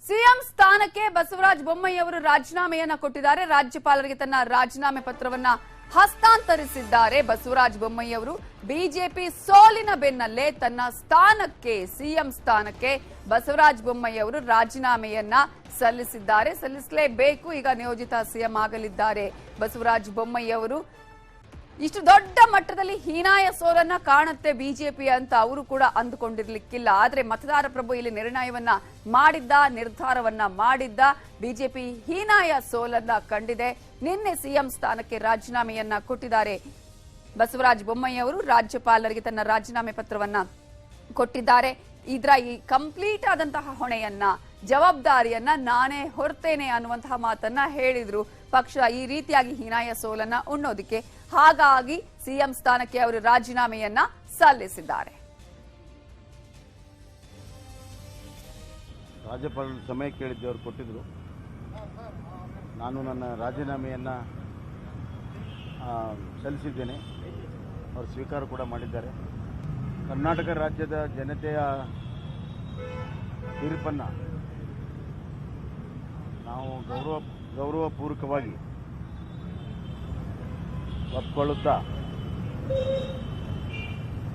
CM ಸ್ಥಾನಕ್ಕೆ ಬಸವರಾಜ ಬೊಮ್ಮಾಯಿ ಅವರು ರಾಜೀನಾಮೆಯನ್ನ ಕೊಟ್ಟಿದ್ದಾರೆ. ರಾಜ್ಯಪಾಲರಿಗೆ ತನ್ನ ರಾಜೀನಾಮೆ ಪತ್ರವನ್ನ ಹಸ್ತಾಂತರಿಸಿದ್ದಾರೆ. ಬಸವರಾಜ ಬೊಮ್ಮಾಯಿ ಅವರು ಬಿಜೆಪಿ ಸೋಲಿನ ಬೆನ್ನಲ್ಲೇ ತನ್ನ ಸ್ಥಾನಕ್ಕೆ ಸಿಎಂ ಸ್ಥಾನಕ್ಕೆ ಬಸವರಾಜ ಬೊಮ್ಮಾಯಿ ಅವರು ರಾಜೀನಾಮೆಯನ್ನ ಸಲ್ಲಿಸಲೇಬೇಕು. ಈಗ ನಿಯೋಜಿತ ಸಿಎಂ ಆಗಲಿದ್ದಾರೆ ಬಸವರಾಜ ಬೊಮ್ಮಾಯಿ ಅವರು. ಇಷ್ಟು ದೊಡ್ಡ ಮಟ್ಟದಲ್ಲಿ ಹೀನಾಯ ಸೋಲನ್ನ ಕಾಣುತ್ತೆ ಬಿಜೆಪಿ ಅಂತ ಅವರು ಕೂಡ ಅಂದುಕೊಂಡಿರ್ಲಿಕ್ಕಿಲ್ಲ. ಆದ್ರೆ ಮತದಾರ ಪ್ರಭು ಇಲ್ಲಿ ನಿರ್ಧಾರವನ್ನ ಮಾಡಿದ್ದ ಬಿಜೆಪಿ ಹೀನಾಯ ಸೋಲನ್ನ ಕಂಡಿದೆ. ನಿನ್ನೆ ಸಿಎಂ ಸ್ಥಾನಕ್ಕೆ ರಾಜೀನಾಮೆಯನ್ನ ಕೊಟ್ಟಿದ್ದಾರೆ ಬಸವರಾಜ ಬೊಮ್ಮಾಯಿ ಅವರು. ರಾಜ್ಯಪಾಲರಿಗೆ ತನ್ನ ರಾಜೀನಾಮೆ ಪತ್ರವನ್ನ ಕೊಟ್ಟಿದ್ದಾರೆ. ಇದರ ಈ ಕಂಪ್ಲೀಟ್ ಆದಂತಹ ಹೊಣೆಯನ್ನ ಜವಾಬ್ದಾರಿಯನ್ನ ನಾನೇ ಹೊರ್ತೇನೆ ಅನ್ನುವಂತಹ ಮಾತನ್ನ ಹೇಳಿದ್ರು. ಪಕ್ಷ ಈ ರೀತಿಯಾಗಿ ಹೀನಾಯ ಸೋಲನ್ನ ಉಣ್ಣೋದಕ್ಕೆ, ಹಾಗಾಗಿ ಸಿಎಂ ಸ್ಥಾನಕ್ಕೆ ಅವರು ರಾಜೀನಾಮೆಯನ್ನ ಸಲ್ಲಿಸಿದ್ದಾರೆ. ರಾಜ್ಯಪಾಲರು ಸಮಯ ಕೇಳಿದ್ದು ಅವರು ಕೊಟ್ಟಿದ್ರು. ನಾನು ನನ್ನ ರಾಜೀನಾಮೆಯನ್ನ ಸಲ್ಲಿಸಿದ್ದೇನೆ. ಅವರು ಸ್ವೀಕಾರ ಕೂಡ ಮಾಡಿದ್ದಾರೆ. ಕರ್ನಾಟಕ ರಾಜ್ಯದ ಜನತೆಯ ತೀರ್ಪನ್ನು ನಾವು ಗೌರವಪೂರ್ವಕವಾಗಿ ಒಪ್ಪಿಕೊಳ್ಳುತ್ತಾ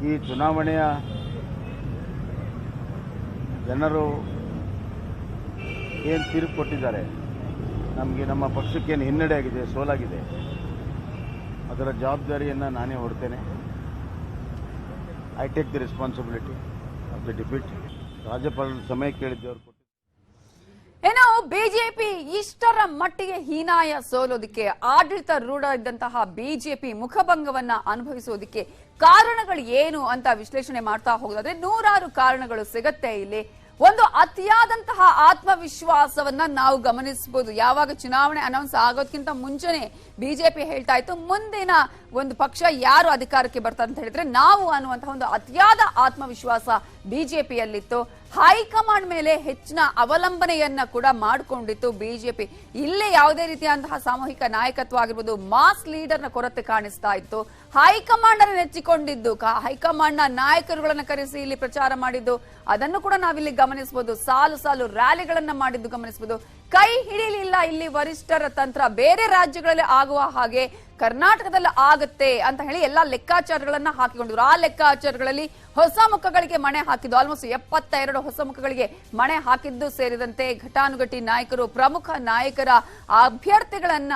ಈ ಚುನಾವಣೆಯ ಜನರು ಏನು ತೀರ್ಪು ಕೊಟ್ಟಿದ್ದಾರೆ, ನಮಗೆ ನಮ್ಮ ಪಕ್ಷಕ್ಕೇನು ಹಿನ್ನಡೆ ಆಗಿದೆ, ಸೋಲಾಗಿದೆ, ಅದರ ಜವಾಬ್ದಾರಿಯನ್ನು ನಾನೇ ಹೊರ್ತೇನೆ. I take the responsibility of the defeat. ರಾಜ್ಯಪಾಲರು ಸಮಯ ಕೇಳಿದ್ದವರು ಕೊಟ್ಟಿದ್ದಾರೆ. ಏನೋ ಬಿಜೆಪಿ ಇಷ್ಟರ ಮಟ್ಟಿಗೆ ಹೀನಾಯ ಸೋಲೋದಕ್ಕೆ, ಆಡಳಿತಾರೂಢ ಇದ್ದಂತಹ ಬಿಜೆಪಿ ಮುಖಭಂಗವನ್ನ ಅನುಭವಿಸೋದಕ್ಕೆ ಕಾರಣಗಳು ಏನು ಅಂತ ವಿಶ್ಲೇಷಣೆ ಮಾಡ್ತಾ ಹೋಗೋದಾದ್ರೆ ನೂರಾರು ಕಾರಣಗಳು ಸಿಗತ್ತೆ ಇಲ್ಲಿ. ಒಂದು ಅತಿಯಾದಂತಹ ಆತ್ಮವಿಶ್ವಾಸವನ್ನ ನಾವು ಗಮನಿಸಬಹುದು. ಯಾವಾಗ ಚುನಾವಣೆ ಅನೌನ್ಸ್ ಆಗೋದಕ್ಕಿಂತ ಮುಂಚೆನೆ ಬಿಜೆಪಿ ಹೇಳ್ತಾ ಇತ್ತು, ಮುಂದಿನ ಒಂದು ಪಕ್ಷ ಯಾರು ಅಧಿಕಾರಕ್ಕೆ ಬರ್ತಾರೆ ಅಂತ ಹೇಳಿದ್ರೆ ನಾವು ಅನ್ನುವಂತಹ ಒಂದು ಅತಿಯಾದ ಆತ್ಮವಿಶ್ವಾಸ ಬಿಜೆಪಿಯಲ್ಲಿತ್ತು. ಹೈಕಮಾಂಡ್ ಮೇಲೆ ಹೆಚ್ಚಿನ ಅವಲಂಬನೆಯನ್ನ ಕೂಡ ಮಾಡಿಕೊಂಡಿತ್ತು ಬಿಜೆಪಿ. ಇಲ್ಲೇ ಯಾವುದೇ ರೀತಿಯಾದಂತಹ ಸಾಮೂಹಿಕ ನಾಯಕತ್ವ ಆಗಿರ್ಬೋದು, ಮಾಸ್ ಲೀಡರ್ನ ಕೊರತೆ ಕಾಣಿಸ್ತಾ ಇತ್ತು. ಹೈಕಮಾಂಡ್ ಅನ್ನು ನೆಚ್ಚಿಕೊಂಡಿದ್ದು, ಹೈಕಮಾಂಡ್ ನ ನಾಯಕರುಗಳನ್ನ ಕರೆಸಿ ಇಲ್ಲಿ ಪ್ರಚಾರ ಮಾಡಿದ್ದು, ಅದನ್ನು ಕೂಡ ನಾವಿಲ್ಲಿ ಗಮನಿಸಬಹುದು. ಸಾಲು ಸಾಲು ರ್ಯಾಲಿಗಳನ್ನ ಮಾಡಿದ್ದು ಗಮನಿಸಬಹುದು. ಕೈ ಹಿಡಿಲಿಲ್ಲ ಇಲ್ಲಿ ವರಿಷ್ಠರ ತಂತ್ರ. ಬೇರೆ ರಾಜ್ಯಗಳಲ್ಲಿ ಆಗುವ ಹಾಗೆ ಕರ್ನಾಟಕದಲ್ಲಿ ಆಗುತ್ತೆ ಅಂತ ಹೇಳಿ ಎಲ್ಲಾ ಲೆಕ್ಕಾಚಾರಗಳನ್ನ ಹಾಕಿಕೊಂಡಿದ್ರು. ಆ ಲೆಕ್ಕಾಚಾರಗಳಲ್ಲಿ ಹೊಸ ಮುಖಗಳಿಗೆ ಮಣೆ ಹಾಕಿದ್ದು, ಆಲ್ಮೋಸ್ಟ್ 72 ಹೊಸ ಮುಖಗಳಿಗೆ ಮಣೆ ಹಾಕಿದ್ದು ಸೇರಿದಂತೆ ಘಟಾನುಘಟಿ ನಾಯಕರು, ಪ್ರಮುಖ ನಾಯಕರ ಅಭ್ಯರ್ಥಿಗಳನ್ನ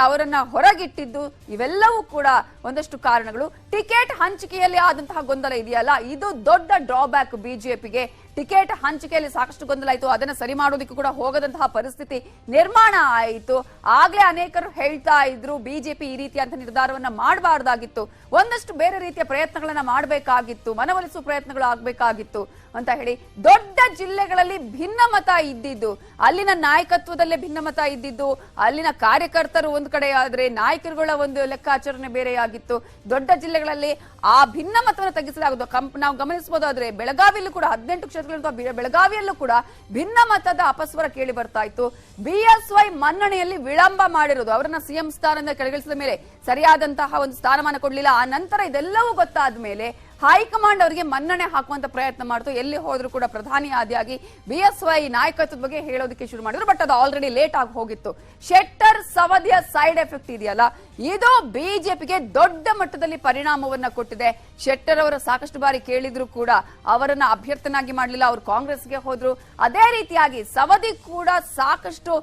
ಅವರನ್ನ ಹೊರಗಿಟ್ಟಿದ್ದು, ಇವೆಲ್ಲವೂ ಕೂಡ ಒಂದಷ್ಟು ಕಾರಣಗಳು. ಟಿಕೆಟ್ ಹಂಚಿಕೆಯಲ್ಲಿ ಆದಂತಹ ಗೊಂದಲ ಇದೆಯಲ್ಲ, ಇದು ದೊಡ್ಡ ಡ್ರಾಬ್ಯಾಕ್ ಬಿಜೆಪಿಗೆ. ಟಿಕೆಟ್ ಹಂಚಿಕೆಯಲ್ಲಿ ಸಾಕಷ್ಟು ಗೊಂದಲ ಆಯಿತು. ಅದನ್ನ ಸರಿ ಮಾಡೋದಕ್ಕೂ ಕೂಡ ಹೋಗದಂತಹ ಪರಿಸ್ಥಿತಿ ನಿರ್ಮಾಣ ಆಯಿತು. ಆಗ್ಲೇ ಅನೇಕರು ಹೇಳ್ತಾ ಇದ್ರು ಬಿಜೆಪಿ ಈ ರೀತಿಯಂತ ನಿರ್ಧಾರವನ್ನ ಮಾಡಬಾರ್ದಾಗಿತ್ತು, ಒಂದಷ್ಟು ಬೇರೆ ರೀತಿಯ ಪ್ರಯತ್ನಗಳನ್ನ ಮಾಡಬೇಕಾಗಿತ್ತು, ಮನವೊಲಿಸುವ ಪ್ರಯತ್ನಗಳು ಆಗ್ಬೇಕಾಗಿತ್ತು ಅಂತ ಹೇಳಿ. ದೊಡ್ಡ ಜಿಲ್ಲೆಗಳಲ್ಲಿ ಭಿನ್ನಮತ ಇದ್ದಿದ್ದು, ಅಲ್ಲಿನ ನಾಯಕತ್ವದಲ್ಲೇ ಭಿನ್ನಮತ ಇದ್ದಿದ್ದು, ಅಲ್ಲಿನ ಕಾರ್ಯಕರ್ತರು ಒಂದು ಕಡೆ ಆದ್ರೆ ನಾಯಕರುಗಳ ಒಂದು ಲೆಕ್ಕಾಚರಣೆ ಬೇರೆಯಾಗಿತ್ತು. ದೊಡ್ಡ ಜಿಲ್ಲೆಗಳಲ್ಲಿ ಆ ಭಿನ್ನಮತವನ್ನು ತಗ್ಗಿಸಲಾಗುವುದು. ನಾವು ಗಮನಿಸಬಹುದಾದ್ರೆ ಬೆಳಗಾವಿಯಲ್ಲೂ ಕೂಡ 18 ಕ್ಷೇತ್ರಗಳು, ಬೆಳಗಾವಿಯಲ್ಲೂ ಕೂಡ ಭಿನ್ನಮತದ ಅಪಸ್ವರ ಕೇಳಿ ಬರ್ತಾ ಇತ್ತು. ಬಿಎಸ್ವೈ ಮನ್ನಣೆಯಲ್ಲಿ ವಿಳಂಬ ಮಾಡಿರೋದು, ಅವರನ್ನ ಸಿಎಂ ಸ್ಥಾನದಿಂದ ಕೆಳಗಿಳಿಸಿದ ಮೇಲೆ ಸರಿಯಾದಂತಹ ಒಂದು ಸ್ಥಾನಮಾನ ಕೊಡಲಿಲ್ಲ. ಆ ನಂತರ ಇದೆಲ್ಲವೂ ಗೊತ್ತಾದ ಮೇಲೆ ಹೈಕಮಾಂಡ್ ಅವರಿಗೆ ಮನ್ನಣೆ ಹಾಕುವಂತ ಪ್ರಯತ್ನ ಮಾಡಿತು. ಎಲ್ಲಿ ಹೋದ್ರೂ ಕೂಡ ಪ್ರಧಾನಿ ಆದಿಯಾಗಿ ಬಿಎಸ್ವೈ ನಾಯಕತ್ವದ ಬಗ್ಗೆ ಹೇಳೋದಕ್ಕೆ ಶುರು ಮಾಡಿದ್ರು. ಬಟ್ ಅದು ಆಲ್ರೆಡಿ ಲೇಟ್ ಆಗಿ ಹೋಗಿತ್ತು. ಶೆಟ್ಟರ್ ಸವದಿಯ ಸೈಡ್ ಎಫೆಕ್ಟ್ ಇದೆಯಲ್ಲ, ಇದು ಬಿಜೆಪಿಗೆ ದೊಡ್ಡ ಮಟ್ಟದಲ್ಲಿ ಪರಿಣಾಮವನ್ನ ಕೊಟ್ಟಿದೆ. ಶೆಟ್ಟರ್ ಅವರ ಸಾಕಷ್ಟು ಬಾರಿ ಕೇಳಿದ್ರು ಕೂಡ ಅವರನ್ನ ಅಭ್ಯರ್ಥನಾಗಿ ಮಾಡಲಿಲ್ಲ, ಅವರು ಕಾಂಗ್ರೆಸ್ಗೆ ಹೋದ್ರು. ಅದೇ ರೀತಿಯಾಗಿ ಸವದಿ ಕೂಡ ಸಾಕಷ್ಟು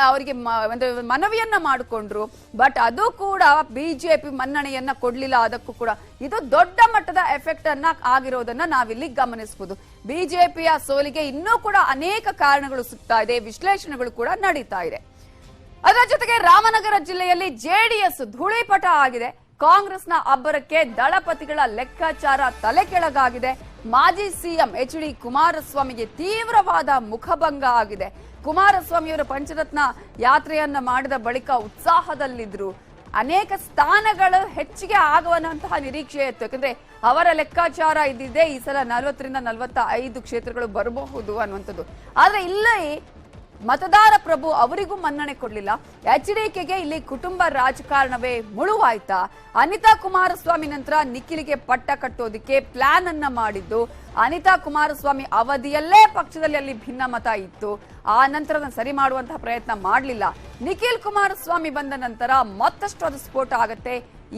ಅವರಿಗೆ ಒಂದು ಮನವಿಯನ್ನ ಮಾಡಿಕೊಂಡ್ರು. ಬಟ್ ಅದು ಕೂಡ ಬಿಜೆಪಿ ಮನ್ನಣೆಯನ್ನ ಕೊಡ್ಲಿಲ್ಲ. ಅದಕ್ಕೂ ಕೂಡ ಇದು ದೊಡ್ಡ ಮಟ್ಟದ ಎಫೆಕ್ಟ್ ಅನ್ನ ಆಗಿರೋದನ್ನ ನಾವಿಲ್ಲಿ ಗಮನಿಸಬಹುದು. ಬಿಜೆಪಿಯ ಸೋಲಿಗೆ ಇನ್ನೂ ಕೂಡ ಅನೇಕ ಕಾರಣಗಳು ಸಿಗ್ತಾ ಇದೆ, ವಿಶ್ಲೇಷಣೆಗಳು ಕೂಡ ನಡೀತಾ ಇದೆ. ಅದರ ಜೊತೆಗೆ ರಾಮನಗರ ಜಿಲ್ಲೆಯಲ್ಲಿ ಜೆಡಿಎಸ್ ಧೂಳಿಪಟ ಆಗಿದೆ. ಕಾಂಗ್ರೆಸ್ನ ಅಬ್ಬರಕ್ಕೆ ದಳಪತಿಗಳ ಲೆಕ್ಕಾಚಾರ ತಲೆ ಕೆಳಗಾಗಿದೆ. ಮಾಜಿ ಸಿಎಂ ಎಚ್.ಡಿ. ಕುಮಾರಸ್ವಾಮಿಗೆ ತೀವ್ರವಾದ ಮುಖಭಂಗ ಆಗಿದೆ. ಕುಮಾರಸ್ವಾಮಿಯವರು ಪಂಚರತ್ನ ಯಾತ್ರೆಯನ್ನ ಮಾಡಿದ ಬಳಿಕ ಉತ್ಸಾಹದಲ್ಲಿದ್ರು. ಅನೇಕ ಸ್ಥಾನಗಳು ಹೆಚ್ಚಿಗೆ ಆಗುವಂತಹ ನಿರೀಕ್ಷೆ ಇತ್ತು. ಯಾಕಂದ್ರೆ ಅವರ ಲೆಕ್ಕಾಚಾರ ಇದ್ದಿದ್ದೇ ಈ ಸಲ 40 ರಿಂದ 45 ಕ್ಷೇತ್ರಗಳು ಬರಬಹುದು ಅನ್ನುವಂಥದ್ದು. ಆದ್ರೆ ಇಲ್ಲಿ ಮತದಾರ ಪ್ರಭು ಅವರಿಗೂ ಮನ್ನಣೆ ಕೊಡ್ಲಿಲ್ಲ. HDKಗೆ ಇಲ್ಲಿ ಕುಟುಂಬ ರಾಜಕಾರಣವೇ ಮುಳುವಾಯ್ತಾ? ಅನಿತಾ ಕುಮಾರಸ್ವಾಮಿ ನಂತರ ನಿಖಿಲ್ಗೆ ಪಟ್ಟ ಕಟ್ಟೋದಿಕ್ಕೆ ಪ್ಲಾನ್ ಅನ್ನ ಮಾಡಿದ್ದು. ಅನಿತಾ ಕುಮಾರಸ್ವಾಮಿ ಅವಧಿಯಲ್ಲೇ ಪಕ್ಷದಲ್ಲಿ ಅಲ್ಲಿ ಭಿನ್ನಮತ ಇತ್ತು. ಆ ನಂತರ ಅದನ್ನು ಸರಿ ಮಾಡುವಂತಹ ಪ್ರಯತ್ನ ಮಾಡಲಿಲ್ಲ. ನಿಖಿಲ್ ಕುಮಾರಸ್ವಾಮಿ ಬಂದ ನಂತರ ಮತ್ತಷ್ಟು ಅದು ಸ್ಫೋಟ ಆಗತ್ತೆ.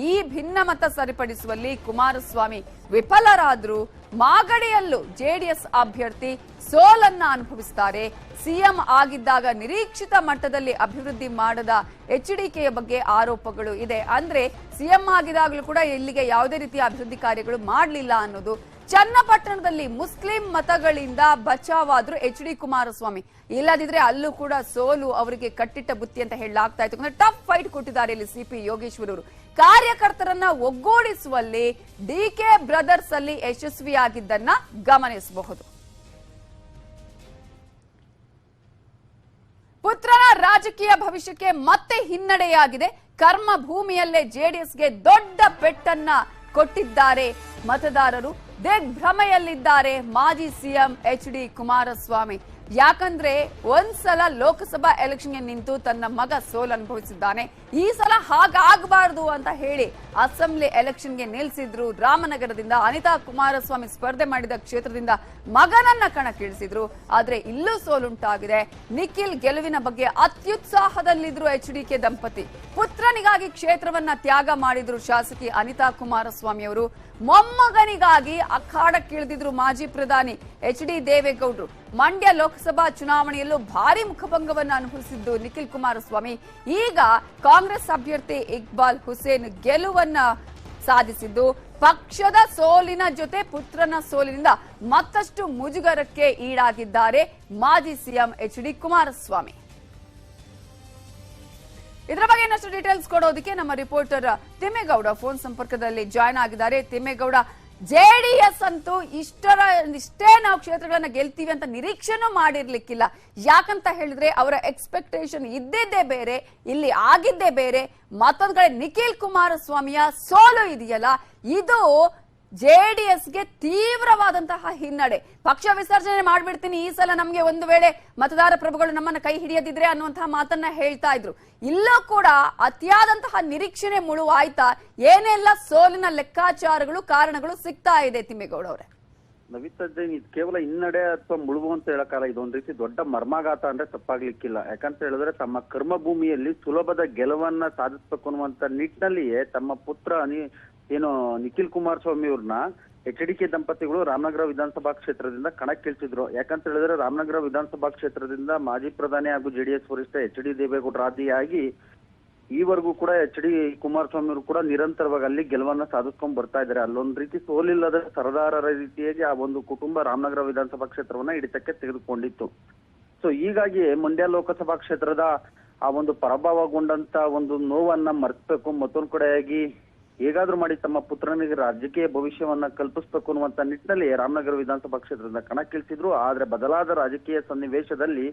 ಈ ಭಿನ್ನಮತ ಸರಿಪಡಿಸುವಲ್ಲಿ ಕುಮಾರಸ್ವಾಮಿ ವಿಫಲರಾದ್ರು. ಮಾಗಡಿಯಲ್ಲೂ ಜೆಡಿಎಸ್ ಅಭ್ಯರ್ಥಿ ಸೋಲನ್ನ ಅನುಭವಿಸುತ್ತಾರೆ. ಸಿಎಂ ಆಗಿದ್ದಾಗ ನಿರೀಕ್ಷಿತ ಮಟ್ಟದಲ್ಲಿ ಅಭಿವೃದ್ಧಿ ಮಾಡದ HDKಯ ಬಗ್ಗೆ ಆರೋಪಗಳು ಇದೆ. ಅಂದ್ರೆ ಸಿಎಂ ಆಗಿದಾಗಲೂ ಕೂಡ ಇಲ್ಲಿಗೆ ಯಾವುದೇ ರೀತಿಯ ಅಭಿವೃದ್ಧಿ ಕಾರ್ಯಗಳು ಮಾಡಲಿಲ್ಲ ಅನ್ನೋದು. ಚನ್ನಪಟ್ಟಣದಲ್ಲಿ ಮುಸ್ಲಿಂ ಮತಗಳಿಂದ ಬಚಾವಾದ್ರು HD ಕುಮಾರಸ್ವಾಮಿ. ಇಲ್ಲದಿದ್ರೆ ಅಲ್ಲೂ ಕೂಡ ಸೋಲು ಅವರಿಗೆ ಕಟ್ಟಿಟ್ಟ ಬುತ್ತಿ ಅಂತ ಹೇಳಲಾಗ್ತಾ ಇತ್ತು. ಟಫ್ ಫೈಟ್ ಕೊಟ್ಟಿದ್ದಾರೆ ಇಲ್ಲಿ CP ಯೋಗೇಶ್ವರ್ ಅವರು. ಕಾರ್ಯಕರ್ತರನ್ನ ಒಗ್ಗೂಡಿಸುವಲ್ಲಿ DK ಬ್ರದರ್ಸ್ ಅಲ್ಲಿ ಯಶಸ್ವಿಯಾಗಿದ್ದನ್ನ ಗಮನಿಸಬಹುದು. ಪುತ್ರನ ರಾಜಕೀಯ ಭವಿಷ್ಯಕ್ಕೆ ಮತ್ತೆ ಹಿನ್ನಡೆಯಾಗಿದೆ. ಕರ್ಮ ಭೂಮಿಯಲ್ಲೇ ಜೆಡಿಎಸ್ಗೆ ದೊಡ್ಡ ಪೆಟ್ಟನ್ನ ಕೊಟ್ಟಿದ್ದಾರೆ ಮತದಾರರು. ದಿಗ್ಭ್ರಮೆಯಲ್ಲಿದ್ದಾರೆ ಮಾಜಿ ಸಿಎಂ HD ಕುಮಾರಸ್ವಾಮಿ. ಯಾಕಂದ್ರೆ ಒಂದ್ಸಲ ಲೋಕಸಭಾ ಎಲೆಕ್ಷನ್ಗೆ ನಿಂತು ತನ್ನ ಮಗ ಸೋಲು ಅನುಭವಿಸಿದ್ದಾನೆ. ಈ ಸಲ ಹಾಗಾಗಬಾರದು ಅಂತ ಹೇಳಿ ಅಸೆಂಬ್ಲಿ ಎಲೆಕ್ಷನ್ಗೆ ನಿಲ್ಲಿಸಿದ್ರು. ರಾಮನಗರದಿಂದ ಅನಿತಾ ಕುಮಾರಸ್ವಾಮಿ ಸ್ಪರ್ಧೆ ಮಾಡಿದ ಕ್ಷೇತ್ರದಿಂದ ಮಗನನ್ನ ಕಣಕ್ಕಿಳಿಸಿದ್ರು. ಆದ್ರೆ ಇಲ್ಲೂ ಸೋಲುಂಟಾಗಿದೆ. ನಿಖಿಲ್ ಗೆಲುವಿನ ಬಗ್ಗೆ ಅತ್ಯುತ್ಸಾಹದಲ್ಲಿದ್ರು HDK ದಂಪತಿ. ಪುತ್ರನಿಗಾಗಿ ಕ್ಷೇತ್ರವನ್ನ ತ್ಯಾಗ ಮಾಡಿದ್ರು ಶಾಸಕಿ ಅನಿತಾ ಕುಮಾರಸ್ವಾಮಿ ಅವರು. ಮೊಮ್ಮಗನಿಗಾಗಿ ಅಖಾಡಕ್ಕಿಳಿದಿದ್ರು ಮಾಜಿ ಪ್ರಧಾನಿ HD ದೇವೇಗೌಡರು. ಮಂಡ್ಯ ಲೋಕಸಭಾ ಚುನಾವಣೆಯಲ್ಲೂ ಭಾರಿ ಮುಖಭಂಗವನ್ನು ಅನುಭವಿಸಿದ್ದು ನಿಖಿಲ್ ಕುಮಾರಸ್ವಾಮಿ. ಈಗ ಕಾಂಗ್ರೆಸ್ ಅಭ್ಯರ್ಥಿ ಇಕ್ಬಾಲ್ ಹುಸೇನ್ ಗೆಲುವನ್ನ ಸಾಧಿಸಿದ್ದು. ಪಕ್ಷದ ಸೋಲಿನ ಜೊತೆ ಪುತ್ರನ ಸೋಲಿನಿಂದ ಮತ್ತಷ್ಟು ಮುಜುಗರಕ್ಕೆ ಈಡಾಗಿದ್ದಾರೆ ಮಾಜಿ ಸಿಎಂ HD ಕುಮಾರಸ್ವಾಮಿ. ಇದರ ಬಗ್ಗೆ ಇನ್ನಷ್ಟು ಡೀಟೇಲ್ಸ್ ಕೊಡೋದಕ್ಕೆ ನಮ್ಮ ರಿಪೋರ್ಟರ್ ತಿಮ್ಮೇಗೌಡ ಫೋನ್ ಸಂಪರ್ಕದಲ್ಲಿ ಜಾಯ್ನ್ ಆಗಿದ್ದಾರೆ. ತಿಮ್ಮೇಗೌಡ, ಜೆಡಿಎಸ್ ಅಂತೂ ಇಷ್ಟೇ ನಾವು ಕ್ಷೇತ್ರಗಳನ್ನ ಗೆಲ್ತೀವಿ ಅಂತ ನಿರೀಕ್ಷೆನೂ ಮಾಡಿರ್ಲಿಕ್ಕಿಲ್ಲ. ಯಾಕಂತ ಹೇಳಿದ್ರೆ ಅವರ ಎಕ್ಸ್ಪೆಕ್ಟೇಷನ್ ಇದ್ದಿದ್ದೇ ಬೇರೆ, ಇಲ್ಲಿ ಆಗಿದ್ದೇ ಬೇರೆ. ಮತ್ತೊಂದ್ ಕಡೆ ನಿಖಿಲ್ ಕುಮಾರಸ್ವಾಮಿಯ ಸೋಲು ಇದೆಯಲ್ಲ, ಇದು ಜೆಡಿಎಸ್ಗೆ ತೀವ್ರವಾದಂತಹ ಹಿನ್ನಡೆ. ಪಕ್ಷ ವಿಸರ್ಜನೆ ಮಾಡ್ಬಿಡ್ತೀನಿ ಈ ಸಲ, ನಮ್ಗೆ ಒಂದು ವೇಳೆ ಮತದಾರ ಪ್ರಭುಗಳು ನಮ್ಮನ್ನ ಕೈ ಹಿಡಿಯದಿದ್ರೆ ಅನ್ನುವಂತಹ ಮಾತನ್ನ ಹೇಳ್ತಾ ಇದ್ರು. ಇಲ್ಲೂ ಕೂಡ ಅತಿಯಾದಂತಹ ನಿರೀಕ್ಷಣೆ ಮುಳುವಾಯ್ತಾ? ಏನೆಲ್ಲ ಸೋಲಿನ ಲೆಕ್ಕಾಚಾರಗಳು ಕಾರಣಗಳು ಸಿಗ್ತಾ ಇದೆ ತಿಮ್ಮೇಗೌಡ ಅವರೇ? ನವಿತಾ ಜೈನ್, ಇದು ಕೇವಲ ಹಿನ್ನಡೆ ಅಥವಾ ಮುಳುಗು ಅಂತ ಹೇಳಕ್ಕಾಗಲ್ಲ. ಇದೊಂದ್ ರೀತಿ ದೊಡ್ಡ ಮರ್ಮಾಘಾತ ಅಂದ್ರೆ ತಪ್ಪಾಗ್ಲಿಕ್ಕಿಲ್ಲ. ಯಾಕಂತ ಹೇಳಿದ್ರೆ ತಮ್ಮ ಕರ್ಮಭೂಮಿಯಲ್ಲಿ ಸುಲಭದ ಗೆಲುವನ್ನ ಸಾಧಿಸಬೇಕು ಅನ್ನುವಂತ ನಿಟ್ಟಿನಲ್ಲಿಯೇ ತಮ್ಮ ಪುತ್ರ ನಿಖಿಲ್ ಕುಮಾರಸ್ವಾಮಿ ಅವ್ರನ್ನ HDK ದಂಪತಿಗಳು ರಾಮನಗರ ವಿಧಾನಸಭಾ ಕ್ಷೇತ್ರದಿಂದ ಕಣಕ್ಕಿಳಿಸಿದ್ರು. ಯಾಕಂತ ಹೇಳಿದ್ರೆ ರಾಮನಗರ ವಿಧಾನಸಭಾ ಕ್ಷೇತ್ರದಿಂದ ಮಾಜಿ ಪ್ರಧಾನಿ ಹಾಗೂ JDS ವರಿಷ್ಠ HD ದೇವೇಗೌಡರ ಆದಿಯಾಗಿ ಈವರೆಗೂ ಕೂಡ HD ಕುಮಾರಸ್ವಾಮಿ ಅವರು ಕೂಡ ನಿರಂತರವಾಗಿ ಅಲ್ಲಿ ಗೆಲುವನ್ನ ಸಾಧಿಸ್ಕೊಂಡ್ ಬರ್ತಾ ಇದ್ದಾರೆ. ಅಲ್ಲೊಂದ್ ರೀತಿ ಸೋಲಿಲ್ಲದ ಸರದಾರರ ರೀತಿಯಾಗಿ ಆ ಒಂದು ಕುಟುಂಬ ರಾಮನಗರ ವಿಧಾನಸಭಾ ಕ್ಷೇತ್ರವನ್ನ ಹಿಡಿತಕ್ಕೆ ತೆಗೆದುಕೊಂಡಿತ್ತು. ಸೊ ಹೀಗಾಗಿ ಮಂಡ್ಯ ಲೋಕಸಭಾ ಕ್ಷೇತ್ರದ ಆ ಒಂದು ಪರಾಭವಗೊಂಡಂತ ಒಂದು ನೋವನ್ನ ಮರೆಸಬೇಕು, ಮತ್ತೊಂದ್ ಕಡೆಯಾಗಿ ಹೇಗಾದ್ರೂ ಮಾಡಿ ತಮ್ಮ ಪುತ್ರನಿಗೆ ರಾಜಕೀಯ ಭವಿಷ್ಯವನ್ನ ಕಲ್ಪಿಸ್ಬೇಕು ಅನ್ನುವಂತ ನಿಟ್ಟಿನಲ್ಲಿ ರಾಮನಗರ ವಿಧಾನಸಭಾ ಕ್ಷೇತ್ರದಿಂದ ಕಣಕ್ಕಿಳಿಸಿದ್ರು. ಆದ್ರೆ ಬದಲಾದ ರಾಜಕೀಯ ಸನ್ನಿವೇಶದಲ್ಲಿ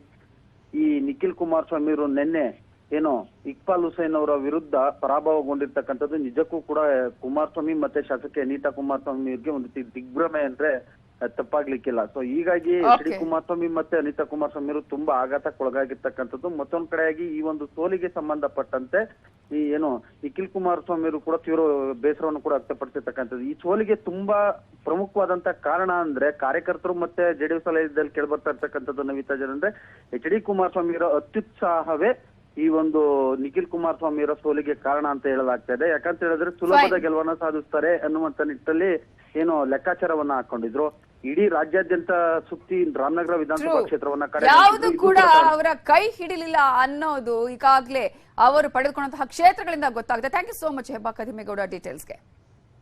ಈ ನಿಖಿಲ್ ಕುಮಾರಸ್ವಾಮಿ ಅವರು ನಿನ್ನೆ ಇಕ್ಬಾಲ್ ಹುಸೇನ್ ಅವರ ವಿರುದ್ಧ ಪರಾಭವಗೊಂಡಿರ್ತಕ್ಕಂಥದ್ದು ನಿಜಕ್ಕೂ ಕೂಡ ಕುಮಾರಸ್ವಾಮಿ ಮತ್ತೆ ಶಾಸಕಿ ಅನಿತಾ ಕುಮಾರಸ್ವಾಮಿ ಅವರಿಗೆ ಒಂದು ದಿಗ್ಭ್ರಮೆ ಅಂದ್ರೆ ತಪ್ಪಾಗ್ಲಿಕ್ಕಿಲ್ಲ. ಸೊ ಹೀಗಾಗಿ HD ಕುಮಾರಸ್ವಾಮಿ ಮತ್ತೆ ಅನಿತಾ ಕುಮಾರಸ್ವಾಮಿ ಅವರು ತುಂಬಾ ಆಘಾತಕ್ಕೊಳಗಾಗಿರ್ತಕ್ಕಂಥದ್ದು. ಮತ್ತೊಂದ್ ಕಡೆಯಾಗಿ ಈ ಒಂದು ಸೋಲಿಗೆ ಸಂಬಂಧಪಟ್ಟಂತೆ ಈ ನಿಖಿಲ್ ಕುಮಾರಸ್ವಾಮಿ ಅವರು ಕೂಡ ತೀವ್ರ ಬೇಸರವನ್ನು ಕೂಡ ವ್ಯಕ್ತಪಡಿಸಿರ್ತಕ್ಕಂಥದ್ದು. ಈ ಸೋಲಿಗೆ ತುಂಬಾ ಪ್ರಮುಖವಾದಂತ ಕಾರಣ ಅಂದ್ರೆ ಕಾರ್ಯಕರ್ತರು ಮತ್ತೆ JDS ವಲಯದಲ್ಲಿ ಕೇಳ್ಬರ್ತಾ ಇರ್ತಕ್ಕಂಥದ್ದು ನವಿತಾ ಜನ ಅಂದ್ರೆ HD ಕುಮಾರಸ್ವಾಮಿ ಅವರ ಅತ್ಯುತ್ಸಾಹವೇ ಈ ಒಂದು ನಿಖಿಲ್ ಕುಮಾರಸ್ವಾಮಿ ಅವರ ಸೋಲಿಗೆ ಕಾರಣ ಅಂತ ಹೇಳಲಾಗ್ತಾ ಇದೆ. ಯಾಕಂತ ಹೇಳಿದ್ರೆ ಸುಲಭದ ಗೆಲುವನ್ನ ಸಾಧಿಸ್ತಾರೆ ಅನ್ನುವಂತ ನಿಟ್ಟಿನಲ್ಲಿ ಲೆಕ್ಕಾಚಾರವನ್ನ ಹಾಕೊಂಡಿದ್ರು. ಇಡೀ ರಾಜ್ಯಾದ್ಯಂತ ಸುತ್ತಿ ರಾಮನಗರ ವಿಧಾನಸಭಾ ಕ್ಷೇತ್ರವನ್ನ ಯಾವುದು ಕೂಡ ಅವರ ಕೈ ಹಿಡಿಲಿಲ್ಲ ಅನ್ನೋದು ಈಗಾಗಲೇ ಅವರು ಪಡೆದುಕೊಂಡಂತಹ ಕ್ಷೇತ್ರಗಳಿಂದ ಗೊತ್ತಾಗಿದೆ. Thank you so much Hebbaka Thimmegowda ಡೀಟೇಲ್ಸ್ಗೆ.